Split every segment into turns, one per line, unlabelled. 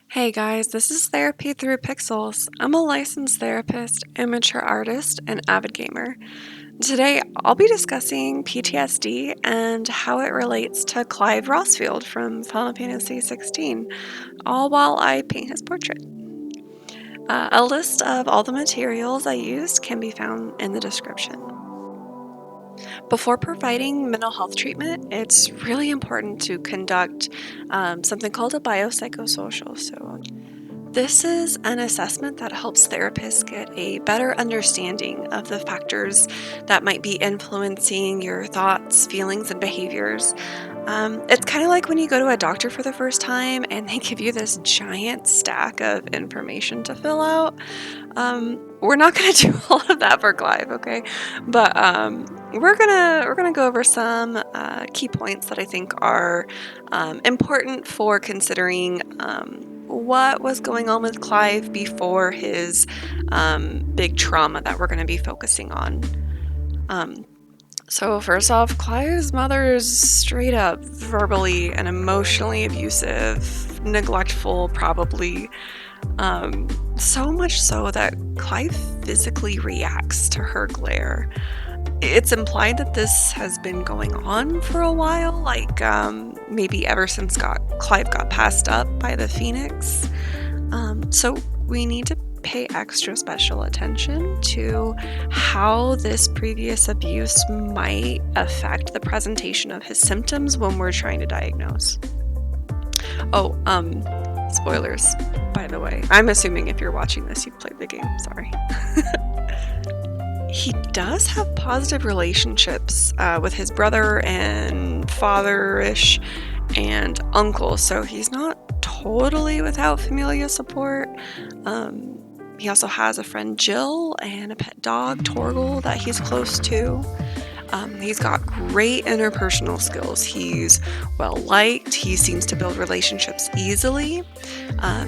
Hey guys, this is Therapy Through Pixels. I'm a licensed therapist, amateur artist, and avid gamer. Today, I'll be discussing PTSD and how it relates to Clive Rosfield from Final Fantasy XVI, all while I paint his portrait. A list of all the materials I used can be found in the description. Before providing mental health treatment, it's really important to conduct something called a biopsychosocial. This is an assessment that helps therapists get a better understanding of the factors that might be influencing your thoughts, feelings, and behaviors. It's kind of like when you go to a doctor for the first time and they give you this giant stack of information to fill out. We're not going to do all of that for Clive, okay? But we're gonna go over some key points that I think are important for considering what was going on with Clive before his big trauma that we're going to be focusing on. So first off, Clive's mother is straight up verbally and emotionally abusive, neglectful, probably. So much so that Clive physically reacts to her glare. It's implied that this has been going on for a while, like maybe ever since Clive got passed up by the Phoenix. So we need to pay extra special attention to how this previous abuse might affect the presentation of his symptoms when we're trying to diagnose. Oh, spoilers, by the way. I'm assuming if you're watching this, you've played the game. Sorry. He does have positive relationships with his brother and father-ish and uncle, so he's not totally without familial support. He also has a friend Jill and a pet dog, Torgal, that he's close to. He's got great interpersonal skills. He's well liked. He seems to build relationships easily.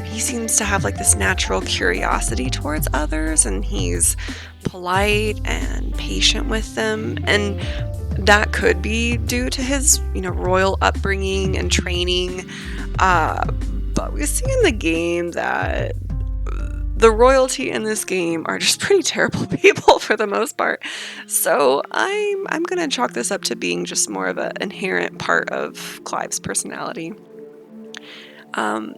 He seems to have like this natural curiosity towards others, and he's polite and patient with them. And that could be due to his, royal upbringing and training. But we see in the game that the royalty in this game are just pretty terrible people for the most part. So I'm gonna chalk this up to being just more of an inherent part of Clive's personality.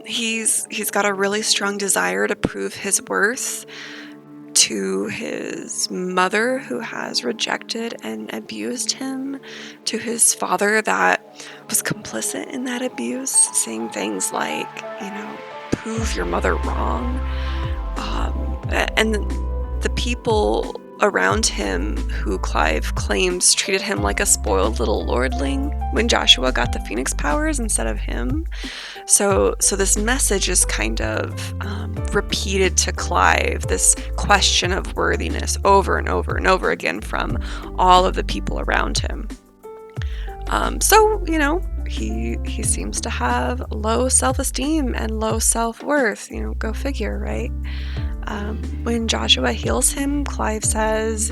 He's got a really strong desire to prove his worth to his mother, who has rejected and abused him, to his father that was complicit in that abuse, saying things like, prove your mother wrong. And the people around him who Clive claims treated him like a spoiled little lordling when Joshua got the Phoenix powers instead of him. So this message is kind of repeated to Clive, this question of worthiness over and over and over again from all of the people around him. He seems to have low self-esteem and low self-worth. Go figure, right? When Joshua heals him, Clive says,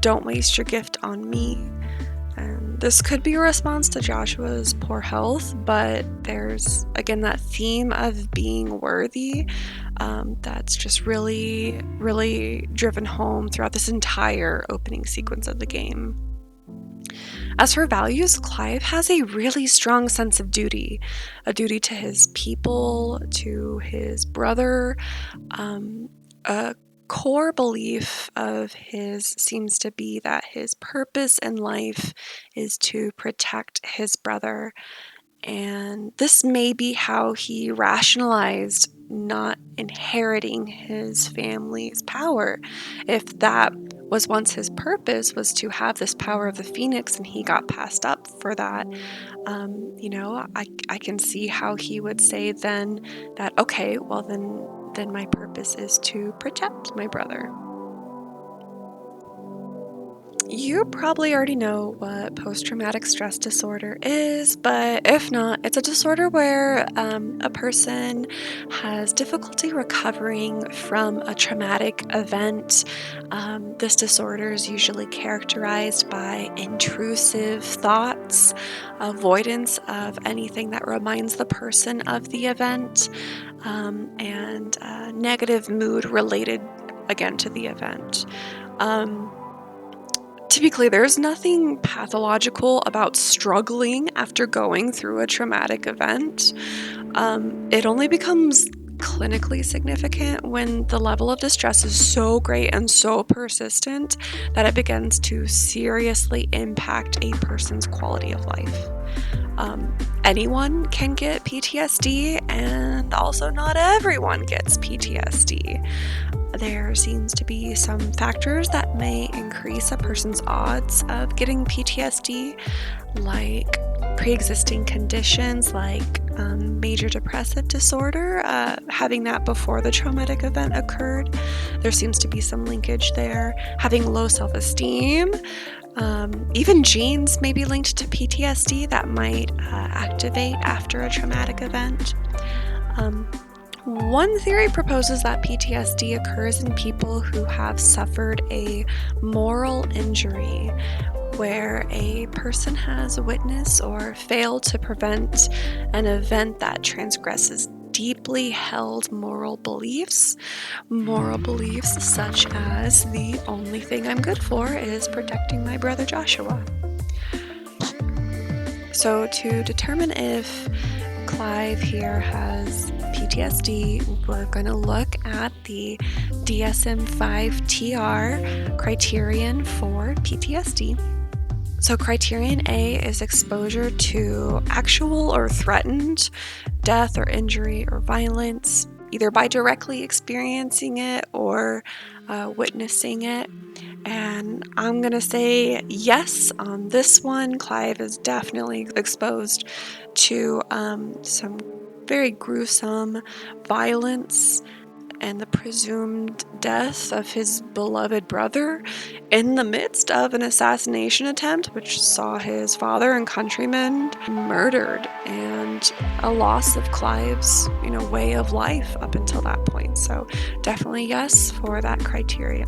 "Don't waste your gift on me." And this could be a response to Joshua's poor health, but there's, again, that theme of being worthy that's just really, really driven home throughout this entire opening sequence of the game. As for values, Clive has a really strong sense of duty, a duty to his people, to his brother. A core belief of his seems to be that his purpose in life is to protect his brother. And this may be how he rationalized not inheriting his family's power. If that was once his purpose, was to have this power of the Phoenix, and he got passed up for that, I can see how he would say then that, okay, well then my purpose is to protect my brother. You probably already know what post-traumatic stress disorder is, but if not, it's a disorder where a person has difficulty recovering from a traumatic event. This disorder is usually characterized by intrusive thoughts, avoidance of anything that reminds the person of the event, and negative mood related, again, to the event. Typically, there's nothing pathological about struggling after going through a traumatic event. It only becomes clinically significant when the level of distress is so great and so persistent that it begins to seriously impact a person's quality of life. Anyone can get PTSD, and also not everyone gets PTSD. There seems to be some factors that may increase a person's odds of getting PTSD, like pre-existing conditions like major depressive disorder, having that before the traumatic event occurred. There seems to be some linkage there. Having low self-esteem, even genes may be linked to PTSD that might activate after a traumatic event. One theory proposes that PTSD occurs in people who have suffered a moral injury, where a person has witnessed or failed to prevent an event that transgresses deeply held moral beliefs such as the only thing I'm good for is protecting my brother Joshua. So to determine if Clive here has PTSD, we're going to look at the DSM-5-TR criterion for PTSD. So criterion A is exposure to actual or threatened death or injury or violence, either by directly experiencing it or witnessing it. And I'm going to say yes on this one. Clive is definitely exposed to some very gruesome violence and the presumed death of his beloved brother in the midst of an assassination attempt, which saw his father and countrymen murdered, and a loss of Clive's, way of life up until that point. So definitely yes for that criteria.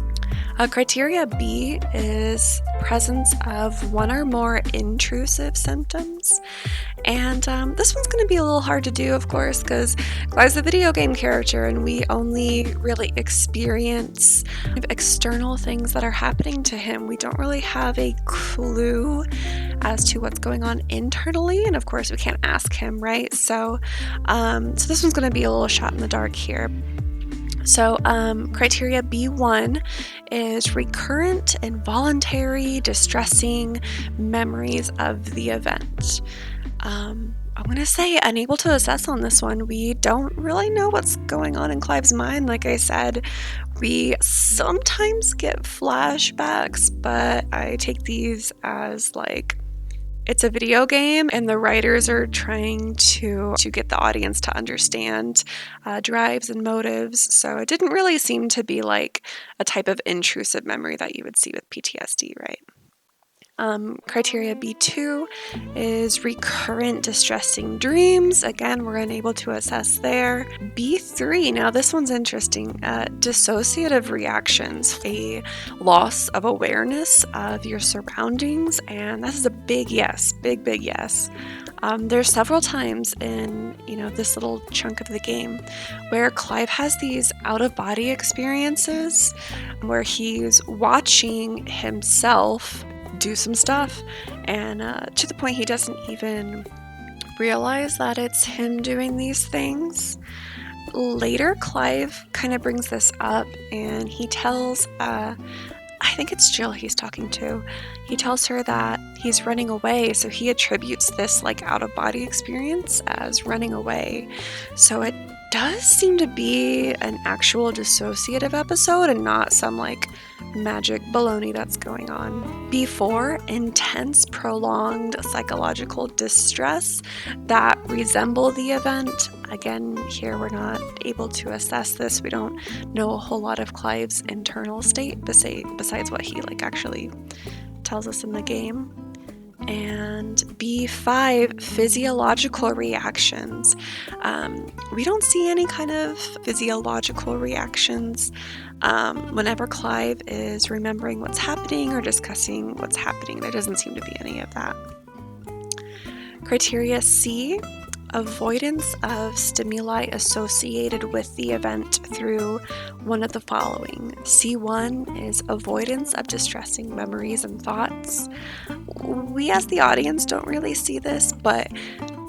Criteria B is presence of one or more intrusive symptoms. And this one's going to be a little hard to do, of course, because Clive's a video game character and we only really experience external things that are happening to him. We don't really have a clue as to what's going on internally, and of course we can't ask him, right? So this one's going to be a little shot in the dark here. So criteria B1 is recurrent, involuntary, distressing memories of the event. I'm going to say unable to assess on this one. We don't really know what's going on in Clive's mind. Like I said, we sometimes get flashbacks, but I take these as like it's a video game and the writers are trying to get the audience to understand drives and motives. So it didn't really seem to be like a type of intrusive memory that you would see with PTSD, right? Criteria B2 is recurrent distressing dreams. Again, we're unable to assess there. B3, now this one's interesting. Dissociative reactions, a loss of awareness of your surroundings, and this is a big yes, big yes. There's several times in this little chunk of the game where Clive has these out-of-body experiences where he's watching himself do some stuff, and to the point he doesn't even realize that it's him doing these things. Later, Clive kind of brings this up, and he tells, I think it's Jill he's talking to, he tells her that he's running away, so he attributes this like out-of-body experience as running away. So it does seem to be an actual dissociative episode and not some like magic baloney that's going on. B4, intense, prolonged psychological distress that resemble the event. Again, here we're not able to assess this. We don't know a whole lot of Clive's internal state besides what he like actually tells us in the game. And B5, physiological reactions. We don't see any kind of physiological reactions whenever Clive is remembering what's happening or discussing what's happening. There doesn't seem to be any of that. Criteria C, avoidance of stimuli associated with the event through one of the following. C1 is avoidance of distressing memories and thoughts. We as the audience don't really see this, but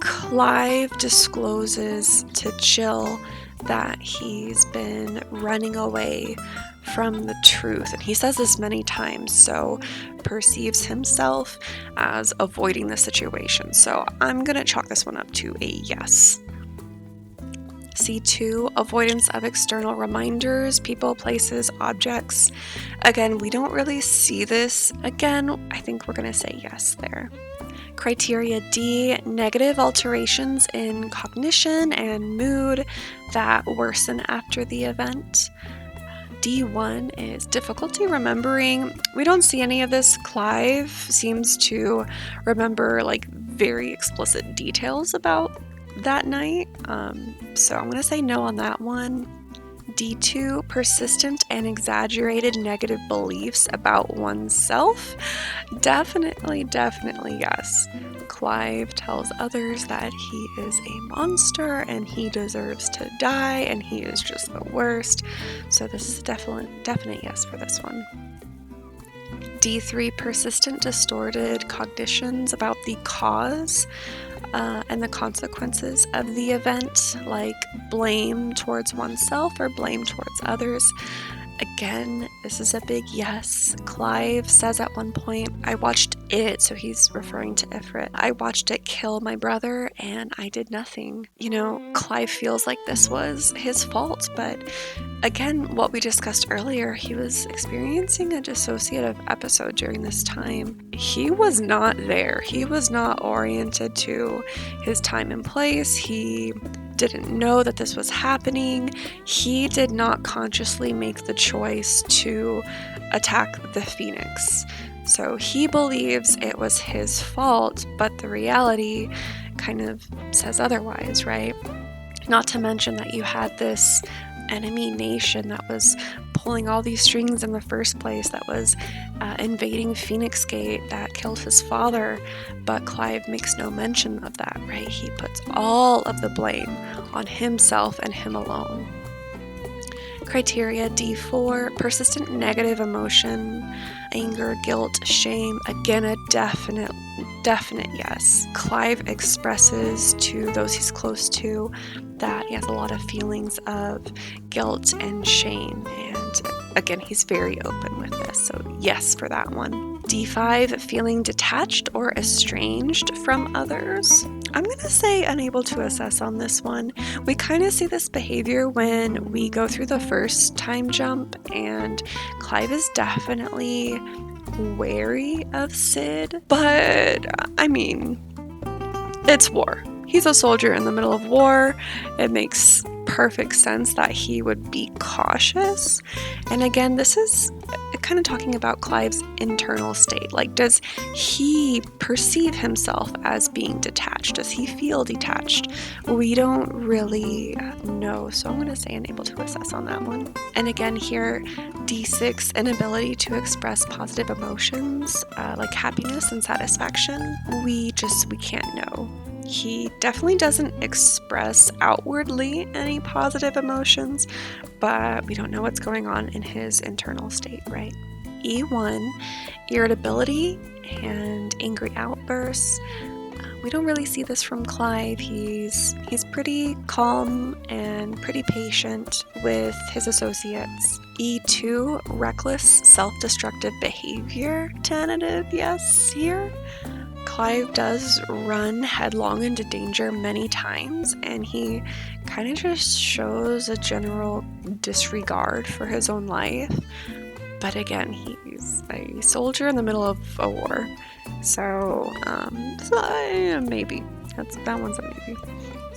Clive discloses to Jill that he's been running away from the truth, and he says this many times, so perceives himself as avoiding the situation. So I'm gonna chalk this one up to a yes. C2, avoidance of external reminders, people, places, objects. Again, we don't really see this. Again, I think we're gonna say yes there. Criteria D, negative alterations in cognition and mood that worsen after the event. D1 is difficulty remembering. We don't see any of this. Clive seems to remember like very explicit details about that night. So I'm going to say no on that one. D2, persistent and exaggerated negative beliefs about oneself. Definitely yes. Clive tells others that he is a monster and he deserves to die and he is just the worst. So this is definite yes for this one. D3, persistent distorted cognitions about the cause and the consequences of the event, like blame towards oneself or blame towards others. Again, this is a big yes. Clive says at one point, I watched it, so he's referring to Ifrit, I watched it kill my brother and I did nothing. You know, Clive feels like this was his fault, but again, what we discussed earlier, he was experiencing a dissociative episode during this time. He was not there. He was not oriented to his time and place. He didn't know that this was happening. He did not consciously make the choice to attack the Phoenix. So he believes it was his fault, but the reality kind of says otherwise, right? Not to mention that you had this enemy nation that was pulling all these strings in the first place, that was invading Phoenix Gate, that killed his father, but Clive makes no mention of that, right? He puts all of the blame on himself and him alone. Criteria D4, persistent negative emotion, anger, guilt, shame. Again, a definite yes. Clive expresses to those he's close to that he has a lot of feelings of guilt and shame, and again, he's very open with this, so yes for that one. D5, feeling detached or estranged from others. I'm going to say unable to assess on this one. We kind of see this behavior when we go through the first time jump, and Clive is definitely wary of Sid, but I mean, it's war. He's a soldier in the middle of war. It makes perfect sense that he would be cautious. And again, this is kind of talking about Clive's internal state. Like, does he perceive himself as being detached? Does he feel detached? We don't really know, so I'm going to say unable to assess on that one. And again here, D6, inability to express positive emotions like happiness and satisfaction. We can't know. He definitely doesn't express outwardly any positive emotions, but we don't know what's going on in his internal state, right? E1, irritability and angry outbursts. We don't really see this from Clive. He's pretty calm and pretty patient with his associates. E2, reckless, self-destructive behavior. Tentative yes here. Clive does run headlong into danger many times, and he kind of just shows a general disregard for his own life. But again, he's a soldier in the middle of a war. So maybe. That one's a maybe.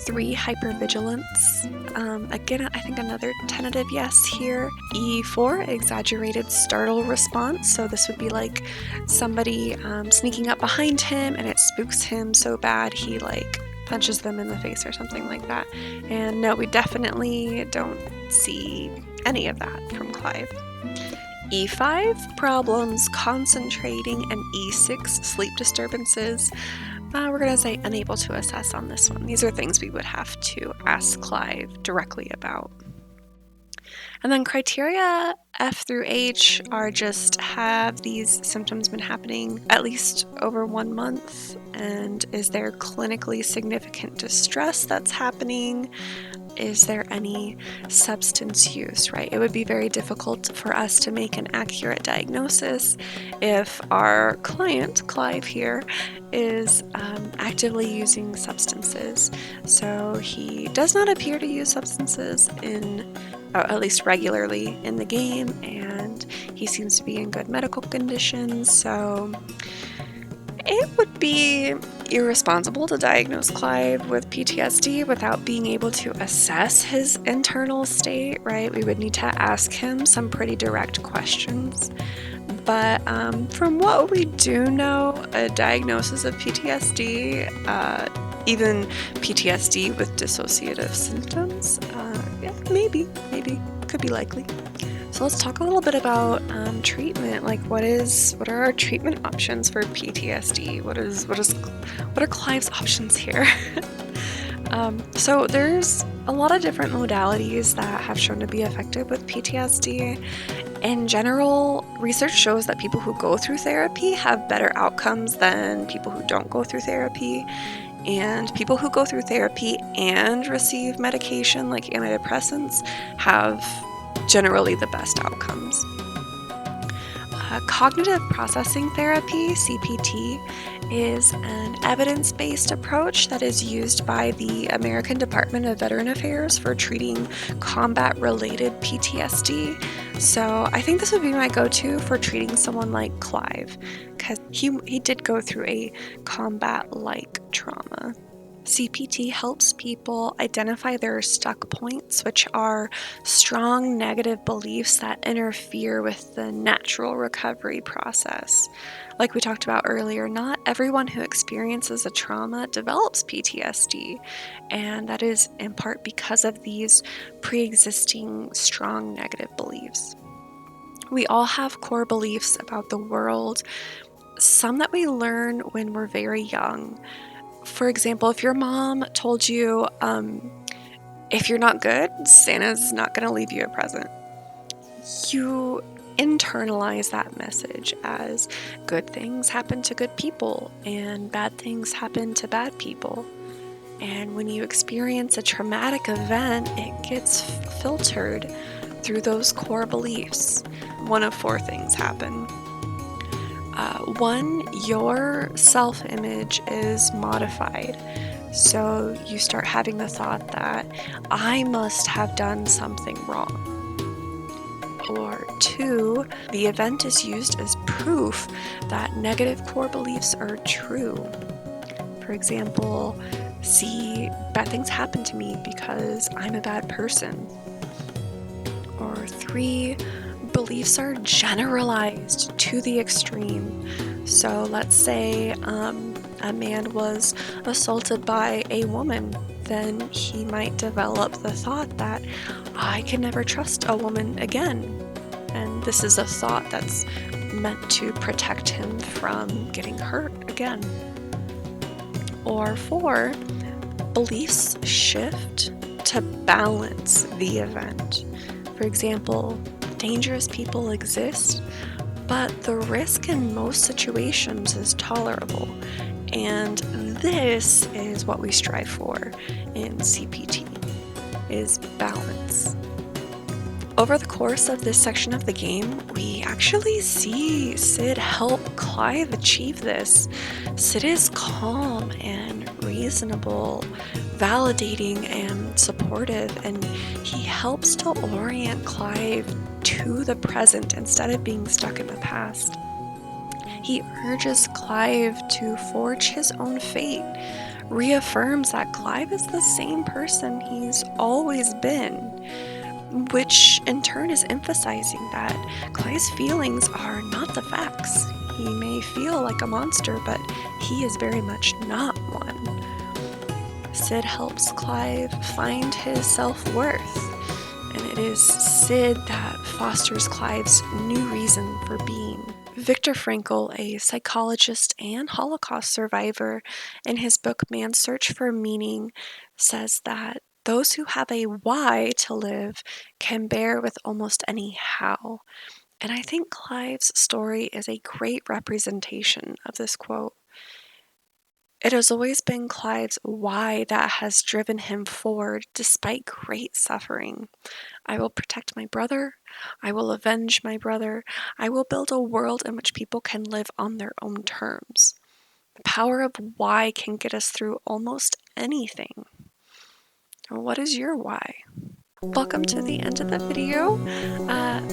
3, hypervigilance. Again, I think another tentative yes here. E4, exaggerated startle response. So this would be like somebody sneaking up behind him and it spooks him so bad he like punches them in the face or something like that. And no, we definitely don't see any of that from Clive. E5, problems concentrating, and E6, sleep disturbances. We're going to say unable to assess on this one. These are things we would have to ask Clive directly about. And then criteria F through H are just, have these symptoms been happening at least over 1 month? And is there clinically significant distress that's happening? Is there any substance use, right? It would be very difficult for us to make an accurate diagnosis if our client, Clive here, is actively using substances. So he does not appear to use substances at least regularly in the game, and he seems to be in good medical condition, so it would be irresponsible to diagnose Clive with PTSD without being able to assess his internal state, right? We would need to ask him some pretty direct questions. But from what we do know, a diagnosis of PTSD, even PTSD with dissociative symptoms, yeah, maybe, could be likely. So let's talk a little bit about treatment. Like, what are our treatment options for PTSD? What are Clive's options here? So there's a lot of different modalities that have shown to be effective with PTSD. In general, research shows that people who go through therapy have better outcomes than people who don't go through therapy. And people who go through therapy and receive medication like antidepressants have generally the best outcomes. Cognitive processing therapy, CPT, is an evidence-based approach that is used by the American Department of Veteran Affairs for treating combat-related PTSD. So I think this would be my go-to for treating someone like Clive, because he did go through a combat-like trauma. CPT helps people identify their stuck points, which are strong negative beliefs that interfere with the natural recovery process. Like we talked about earlier, not everyone who experiences a trauma develops PTSD, and that is in part because of these pre-existing strong negative beliefs. We all have core beliefs about the world, some that we learn when we're very young. For example, if your mom told you, if you're not good, Santa's not going to leave you a present, you internalize that message as good things happen to good people and bad things happen to bad people. And when you experience a traumatic event, it gets filtered through those core beliefs. One of 4 things happen. 1, your self-image is modified. So you start having the thought that I must have done something wrong. Or 2, the event is used as proof that negative core beliefs are true. For example, see, bad things happen to me because I'm a bad person. Or 3, beliefs are generalized to the extreme. So let's say a man was assaulted by a woman, then he might develop the thought that I can never trust a woman again. And this is a thought that's meant to protect him from getting hurt again. Or 4, beliefs shift to balance the event. For example, dangerous people exist, but the risk in most situations is tolerable. And this is what we strive for in CPT, is balance. Over the course of this section of the game, we actually see Sid help Clive achieve this. Sid is calm and reasonable, validating and supportive, and he helps to orient Clive to the present instead of being stuck in the past. He urges Clive to forge his own fate, reaffirms that Clive is the same person he's always been, which in turn is emphasizing that Clive's feelings are not the facts. He may feel like a monster, but he is very much not one. Sid helps Clive find his self-worth, and it is Sid that fosters Clive's new reason for being. Viktor Frankl, a psychologist and Holocaust survivor, in his book Man's Search for Meaning, says that those who have a why to live can bear with almost any how. And I think Clive's story is a great representation of this quote. It has always been Clive's why that has driven him forward despite great suffering. I will protect my brother. I will avenge my brother. I will build a world in which people can live on their own terms. The power of why can get us through almost anything. What is your why? Welcome to the end of the video.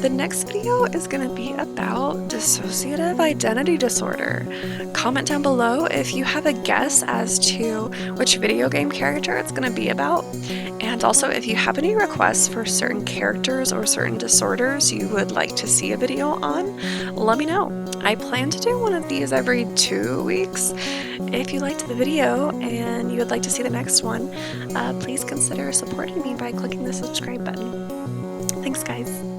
The next video is going to be about dissociative identity disorder. Comment down below if you have a guess as to which video game character it's going to be about. And also if you have any requests for certain characters or certain disorders you would like to see a video on, let me know. I plan to do one of these every 2 weeks. If you liked the video and you would like to see the next one, please consider supporting me by clicking the subscribe button. Thanks, guys.